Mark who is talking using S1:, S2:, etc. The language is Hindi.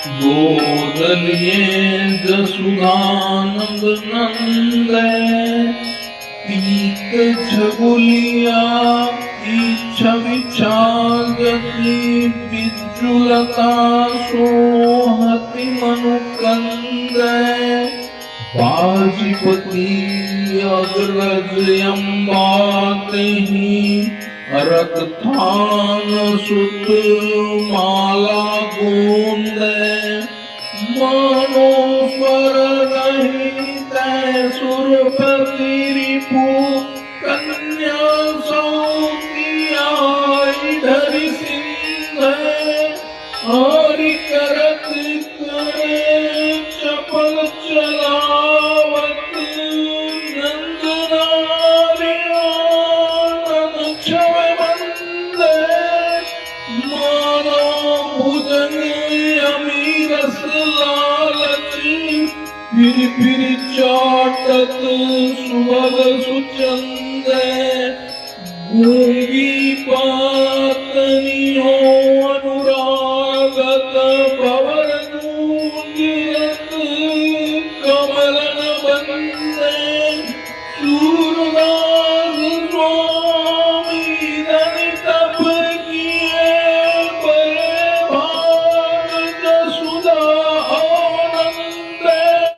S1: गोदलिये जसुधानंद नंद पीत छगुलिया इच्छा विचागति विजुलता सोहति मनुकंद बाजीपति अग्रज अम्बाते अरत थान सुत माला गोंद मानो स्वर रहित सुरपति रिपु कन्या सौतिया धरि सिंह हरि करत करे चपल चलावत नंदनारियानन छव बंदे मानो भुजंग अमीरस लालची फिर चाटत सुभग सुचंदे गूंगी पातनी हो